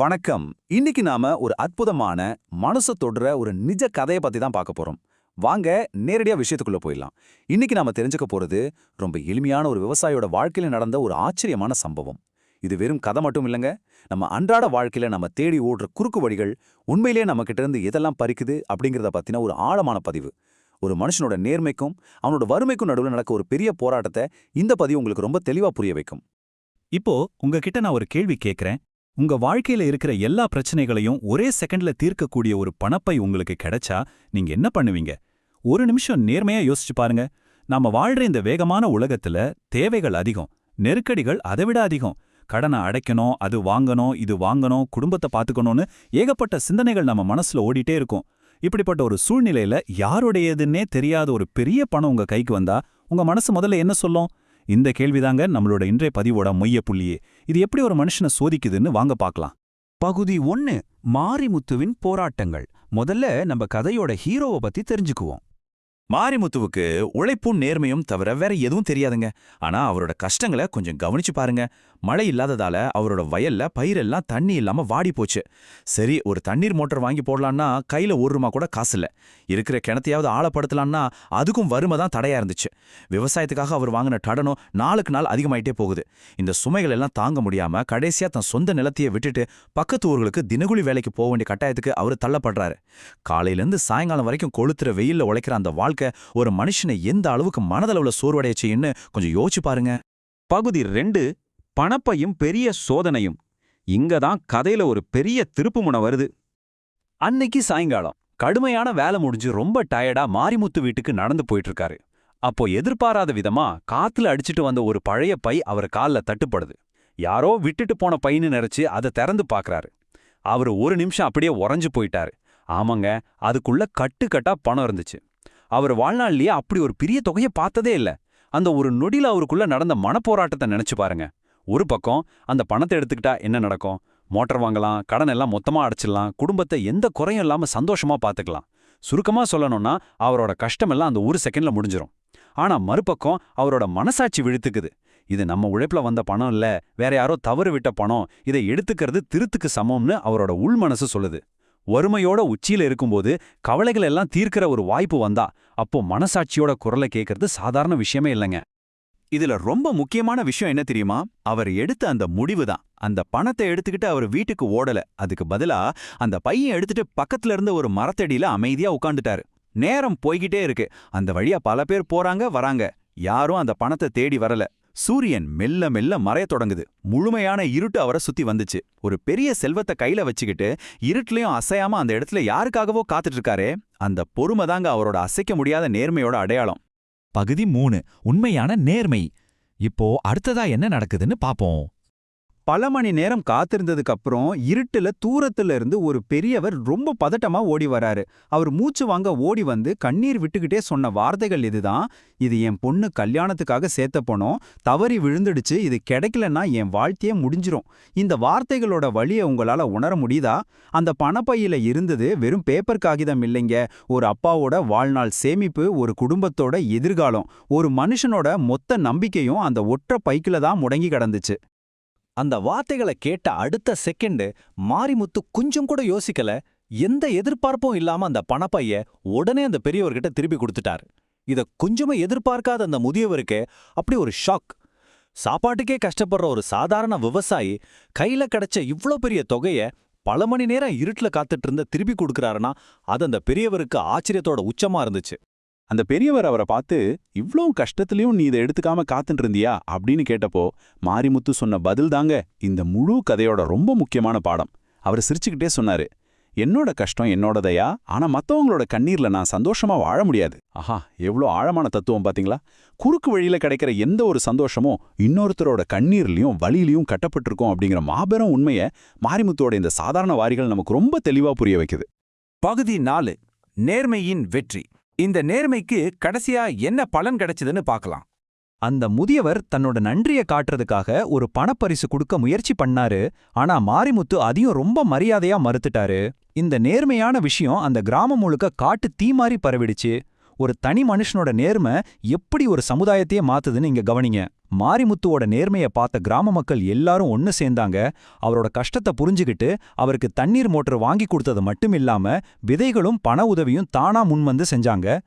வணக்கம். இன்னைக்கு நாம ஒரு அற்புதமான மனச தொடுற ஒரு நிஜ கதைய பத்தி தான் பார்க்க போறோம். வாங்க நேரடியா விஷயத்துக்குள்ள போயிடலாம். இன்னைக்கு நாம தெரிஞ்சுக்க போறது ரொம்ப எளிமையான ஒரு விவசாயியோட வாழ்க்கையில நடந்த ஒரு ஆச்சரியமான சம்பவம். இது வெறும் கதை மட்டும் இல்லங்க. நம்ம அன்றாட வாழ்க்கையில நம்ம தேடி ஓடுற குறுக்கு வழிகள் உண்மையிலேயே நம்ம கிட்ட இருந்து எதெல்லாம் பறிக்குது அப்படிங்கறத பத்தின ஒரு ஆழமான பதிவு. ஒரு மனுஷனோட நேர்மைக்கும் அவனோட வறுமைக்கும் நடுவுல நடக்க ஒரு பெரிய போராட்டத்தை இந்த பதிவு உங்களுக்கு ரொம்ப தெளிவா புரிய வைக்கும். இப்போ உங்ககிட்ட நான் ஒரு கேள்வி கேக்குறேன். உங்க வாழ்க்கையில இருக்கிற எல்லா பிரச்சனைகளையும் ஒரே செகண்ட்ல தீர்க்கக்கூடிய ஒரு பணப்பை உங்களுக்கு கிடைச்சா நீங்க என்ன பண்ணுவீங்க? ஒரு நிமிஷம் நேர்மையா யோசிச்சு பாருங்க. நாம வாழ்ற இந்த வேகமான உலகத்துல தேவைகள் அதிகம், நெருக்கடிகள் அதைவிட அதிகம். கடனை அடைக்கணும், அது வாங்கணும், இது வாங்கணும், குடும்பத்தை பாத்துக்கணும்னு ஏகப்பட்ட சிந்தனைகள் நம்ம மனசுல ஓடிட்டே இருக்கும். இப்படிப்பட்ட ஒரு சூழ்நிலையில யாருடையதுன்னே தெரியாத ஒரு பெரிய பணம் உங்க கைக்கு வந்தா உங்க மனசு முதல்ல என்ன சொல்லும்? இந்த கேள்விதாங்க நம்மளோட இன்றைய பதிவோட மைய புள்ளியே. இது எப்படி ஒரு மனுஷனை சோதிக்குதுன்னு வாங்க பார்க்கலாம். பகுதி 1. மாரிமுத்துவின் போராட்டங்கள். முதல்ல நம்ம கதையோட ஹீரோவை பத்தி தெரிஞ்சுக்குவோம். மாரிமுத்துவுக்கு உழைப்பும் நேர்மையும் தவிர வேற எதுவும் தெரியாதுங்க. ஆனா அவரோட கஷ்டங்களை கொஞ்சம் கவனிச்சு பாருங்க. மழை இல்லாததால அவரோட வயல்ல பயிரெல்லாம் தண்ணி இல்லாம வாடி போச்சு. சரி, ஒரு தண்ணீர் மோட்டார் வாங்கி போடலான்னா கையில ₹1 கூட காசு இல்ல. இருக்கிற கிணத்தையாவது ஆழப்படுத்தலான்னா அதுக்கும் வறுமை தான் தடையா இருந்துச்சு. விவசாயத்துக்காக அவர் வாங்கின கடனும் நாளுக்கு நாள் அதிகமாயிட்டே போகுது. இந்த சுமைகள் எல்லாம் தாங்க முடியாம கடைசியா தன் சொந்த நிலத்தையே விட்டுட்டு பக்கத்து ஊர்களுக்கு தினக்கூலி வேலைக்கு போக வேண்டிய கட்டாயத்துக்கு அவர் தள்ளப்படுறாரு. காலையிலேருந்து சாயங்காலம் வரைக்கும் கொளுத்துற வெயில்ல உழைக்கிற அந்த வாழ்க்கை ஒரு மனுஷனை எந்த அளவுக்கு மனதளவுல சோர்வடைய செய்யுன்னு கொஞ்சம் யோசிச்சு பாருங்க. பகுதி 2. பணப்பையும் பெரிய சோதனையும். இங்கதான் கதையில ஒரு பெரிய திருப்புமுனை வருது. அன்னைக்கு சாயங்காலம் கடுமையான வேலை முடிஞ்சு ரொம்ப டயர்டா மாரிமுத்து வீட்டுக்கு நடந்து போயிட்டு இருக்காரு. அப்போ எதிர்பாராத விதமா காத்துல அடிச்சிட்டு வந்த ஒரு பழைய பை அவர் கால்ல தட்டுப்படுது. யாரோ விட்டுட்டு போன பைன்னு நினைச்சு அதை திறந்து பாக்குறாரு. அவரு ஒரு நிமிஷம் அப்படியே உறைஞ்சு போயிட்டாரு. ஆமாங்க, அதுக்குள்ள கட்டுக்கட்டா பணம் இருந்துச்சு. அவர் வாழ்நாள்லயே அப்படி ஒரு பெரிய தொகையை பார்த்ததே இல்ல. அந்த ஒரு நொடியில அவருக்குள்ள நடந்த மனப்போராட்டத்தை நினைச்சு பாருங்க. ஒரு பக்கம் அந்த பணத்தை எடுத்துக்கிட்டா என்ன நடக்கும்? மோட்டார் வாங்கலாம், கடன் எல்லாம் மொத்தமா அடைச்சிடலாம், குடும்பத்தை எந்த குறையும் இல்லாம சந்தோஷமா பாத்துக்கலாம். சுருக்கமா சொல்லணும்னா அவரோட கஷ்டமெல்லாம் அந்த ஒரு செகண்ட்ல முடிஞ்சிரும். ஆனா மறுபக்கம் அவரோட மனசாட்சி விழுத்துக்குது. இது நம்ம உழைப்புல வந்த பணம் இல்ல, வேற யாரோ தவறு விட்ட பணம், இதை எடுத்துக்கிறது திருத்துக்கு சமம்னு அவரோட உள் மனசு சொல்லுது. வறுமையோட உச்சியில இருக்கும்போது கவலைகள் எல்லாம் தீர்க்கிற ஒரு வாய்ப்பு வந்தா அப்போ மனசாட்சியோட குரலை கேட்கறது சாதாரண விஷயமே இல்லைங்க. இதுல ரொம்ப முக்கியமான விஷயம் என்ன தெரியுமா? அவர் எடுத்த அந்த முடிவு தான். அந்த பணத்தை எடுத்துக்கிட்டு அவர் வீட்டுக்கு ஓடல. அதுக்கு பதிலா அந்த பையன் எடுத்துட்டு பக்கத்துல இருந்த ஒரு மரத்தடியில அமைதியா உட்காந்துட்டாரு. நேரம் போய்கிட்டே இருக்கு. அந்த வழியா பல பேர் போறாங்க வராங்க. யாரும் அந்த பணத்தை தேடி வரல. சூரியன் மெல்ல மெல்ல மறைய தொடங்குது. முழுமையான இருட்டு அவரை சுத்தி வந்துச்சு. ஒரு பெரிய செல்வத்தை கையில வச்சுக்கிட்டு இருட்டுலயும் அசையாம அந்த இடத்துல யாருக்காகவோ காத்துட்டு இருக்காரே, அந்த பொறுமை தாங்க அவரோட அசைக்க முடியாத நேர்மையோட அடையாளம். பகுதி 3. உண்மையான நேர்மை. இப்போ அடுத்ததா என்ன நடக்குதுன்னு பாப்போம். பல மணி நேரம் காத்திருந்ததுக்கு அப்புறம் இருட்டுல தூரத்துல இருந்து ஒரு பெரியவர் ரொம்ப பதட்டமா ஓடி வராரு. அவர் மூச்சு வாங்க ஓடி வந்து கண்ணீர் விட்டுக்கிட்டே சொன்ன வார்த்தைகள் இதுதான்: இது என் பொண்ணு கல்யாணத்துக்காக சேர்த்த பணம், தவறி விழுந்துடுச்சு, இது கிடைக்கலன்னா என் வாழ்க்கையே முடிஞ்சிரும். இந்த வார்த்தைகளோட வலியை உங்களால உணர முடியுதா? அந்த பணப்பையில இருந்தது வெறும் பேப்பர் காகிதம் இல்லைங்க. ஒரு அப்பாவோட வாழ்நாள் சேமிப்பு, ஒரு குடும்பத்தோட எதிர்காலம், ஒரு மனுஷனோட மொத்த நம்பிக்கையும் அந்த ஒற்றை பைக்குல தான் முடங்கி கிடந்துச்சு. அந்த வார்த்தைகளை கேட்ட அடுத்த செகண்ட் மாரிமுத்து கொஞ்சம் கூட யோசிக்கல. எந்த எதிர்பார்ப்பும் இல்லாம அந்த பணப்பைய உடனே அந்த பெரியவர்கிட்ட திருப்பி கொடுத்துட்டாரு. இத கொஞ்சமா எதிர்பார்க்காத அந்த முதியவருக்கு அப்படி ஒரு ஷாக். சாப்பாட்டுக்கே கஷ்டப்படுற ஒரு சாதாரண விவசாயி கையில கிடைச்ச இவ்ளோ பெரிய தொகைய பல மணி நேரம் இருட்டுல காத்துட்டு இருந்த திருப்பி கொடுக்கறாருன்னா அது அந்த பெரியவருக்கு ஆச்சரியத்தோட உச்சமா இருந்துச்சு. அந்த பெரியவர் அவரை பார்த்து, இவ்ளோ கஷ்டத்திலையும் நீ இதை எடுத்துக்காம காத்துட்டு இருந்தியா அப்படின்னு கேட்டப்போ மாரிமுத்து சொன்ன பதில் தாங்க இந்த முழு கதையோட ரொம்ப முக்கியமான பாடம். அவர் சிரிச்சுக்கிட்டே சொன்னாரு, என்னோட கஷ்டம் என்னோடதையா, ஆனா மத்தவங்களோட கண்ணீர்ல நான் சந்தோஷமா வாழ முடியாது. ஆஹா, எவ்வளோ ஆழமான தத்துவம் பாத்தீங்களா? குறுக்கு வழியில கிடைக்கிற எந்த ஒரு சந்தோஷமும் இன்னொருத்தரோட கண்ணீர்லயும் வலியிலையும் கட்டப்பட்டிருக்கும் அப்படிங்கிற மாபெரும் உண்மையை மாரிமுத்தோட இந்த சாதாரண வாரிகள் நமக்கு ரொம்ப தெளிவா புரிய வைக்குது. பகுதி 4. நேர்மையின் வெற்றி. இந்த நேர்மைக்கு கடைசியா என்ன பலன் கிடைச்சதுன்னு பார்க்கலாம். அந்த முதியவர் தன்னோட நன்றிய காட்டுறதுக்காக ஒரு பணப்பரிசு கொடுக்க முயற்சி பண்ணாரு. ஆனா மாரிமுத்து அதையும் ரொம்ப மரியாதையா மறுத்துட்டாரு. இந்த நேர்மையான விஷயம் அந்த கிராமம் முழுக்க காட்டு தீ மாதிரி பரவிடுச்சு. ஒரு தனி மனுஷனோட நேர்மை எப்படி ஒரு சமுதாயத்தையே மாத்துதுன்னு இங்க கவனிங்க. மாரிமுத்துவோட நேர்மைய பார்த்த கிராம மக்கள் எல்லாரும் ஒன்னு சேர்ந்தாங்க. அவரோட கஷ்டத்தை புரிஞ்சுகிட்டு அவருக்கு தண்ணீர் மோட்டர் வாங்கி கொடுத்தது மட்டும் இல்லாம விதைகளும் பண உதவியும் தானா முன்வந்து செஞ்சாங்க.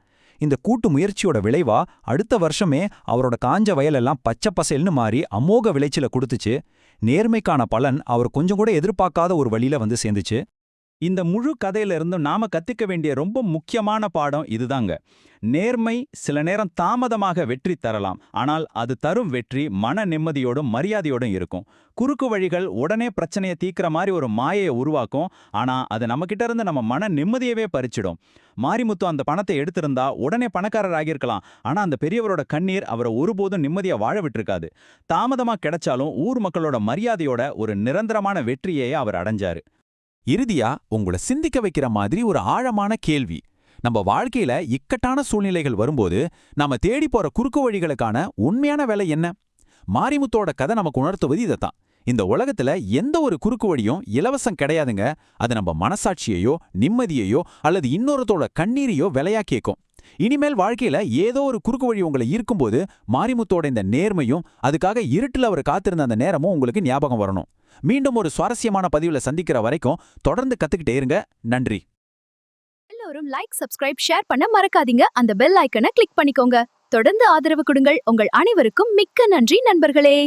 இந்த கூட்டு முயற்சியோட விளைவா அடுத்த வருஷமே அவரோட காஞ்ச வயலெல்லாம் பச்சை பசேல்னு மாறி அமோக விளைச்சல கொடுத்துச்சு. நேர்மைக்கான பலன் அவர் கொஞ்சம் கூட எதிர்பார்க்காத ஒரு வழியில வந்து சேர்ந்துச்சு. இந்த முழு கதையில இருந்தும் நாம கத்துக்க வேண்டிய ரொம்ப முக்கியமான பாடம் இதுதாங்க. நேர்மை சில நேரம் தாமதமாக வெற்றி தரலாம், ஆனால் அது தரும் வெற்றி மன நிம்மதியோடும் மரியாதையோடும் இருக்கும். குறுக்கு வழிகள் உடனே பிரச்சனையை தீக்கிற மாதிரி ஒரு மாயையை உருவாக்கும், ஆனா அது நம்மகிட்ட இருந்து நம்ம மன நிம்மதியவே பறிச்சிடும். மாரிமுத்து அந்த பணத்தை எடுத்திருந்தா உடனே பணக்காரர் ஆகியிருக்கலாம், ஆனா அந்த பெரியவரோட கண்ணீர் அவரை ஒருபோதும் நிம்மதியா வாழ விட்டுருக்காது. தாமதமா கிடைச்சாலும் ஊர் மக்களோட மரியாதையோட ஒரு நிரந்தரமான வெற்றியை அவர் அடைஞ்சாரு. இறுதியா உங்களை சிந்திக்க வைக்கிற மாதிரி ஒரு ஆழமான கேள்வி. நம்ம வாழ்க்கையில இக்கட்டான சூழ்நிலைகள் வரும்போது நாம தேடி போற குறுக்கு வழிகளுக்கான உண்மையான வேலை என்ன? மாரிமுத்தோட கதை நமக்கு உணர்த்துவது இதைத்தான். இந்த உலகத்துல எந்த ஒரு குறுக்கு வழியும் இலவசம் கிடையாதுங்க. அது நம்ம மனசாட்சியையோ நிம்மதியையோ அல்லது இன்னொருத்தோட கண்ணீரையோ விலையா கேட்கும். இனிமேல் வாழ்க்கையில ஏதோ ஒரு குறுக்கு வழி உங்களை இருக்கும்போது மாரிமுத்தோட இந்த நேர்மையும் அதுக்காக இருட்டுல அவர் காத்திருந்த அந்த நேரமும் உங்களுக்கு ஞாபகம் வரணும். மீண்டும் ஒரு சுவாரஸ்யமான பதிவுல சந்திக்கிற வரைக்கும் தொடர்ந்து கத்துக்கிட்டே இருங்க. நன்றி. எல்லோரும் லைக், சப்ஸ்கிரைப், ஷேர் பண்ண மறக்காதீங்க. அந்த பெல் ஐக்கனை கிளிக் பண்ணிக்கோங்க. தொடர்ந்து ஆதரவு கொடுங்கள். உங்கள் அனைவருக்கும் மிக்க நன்றி நண்பர்களே.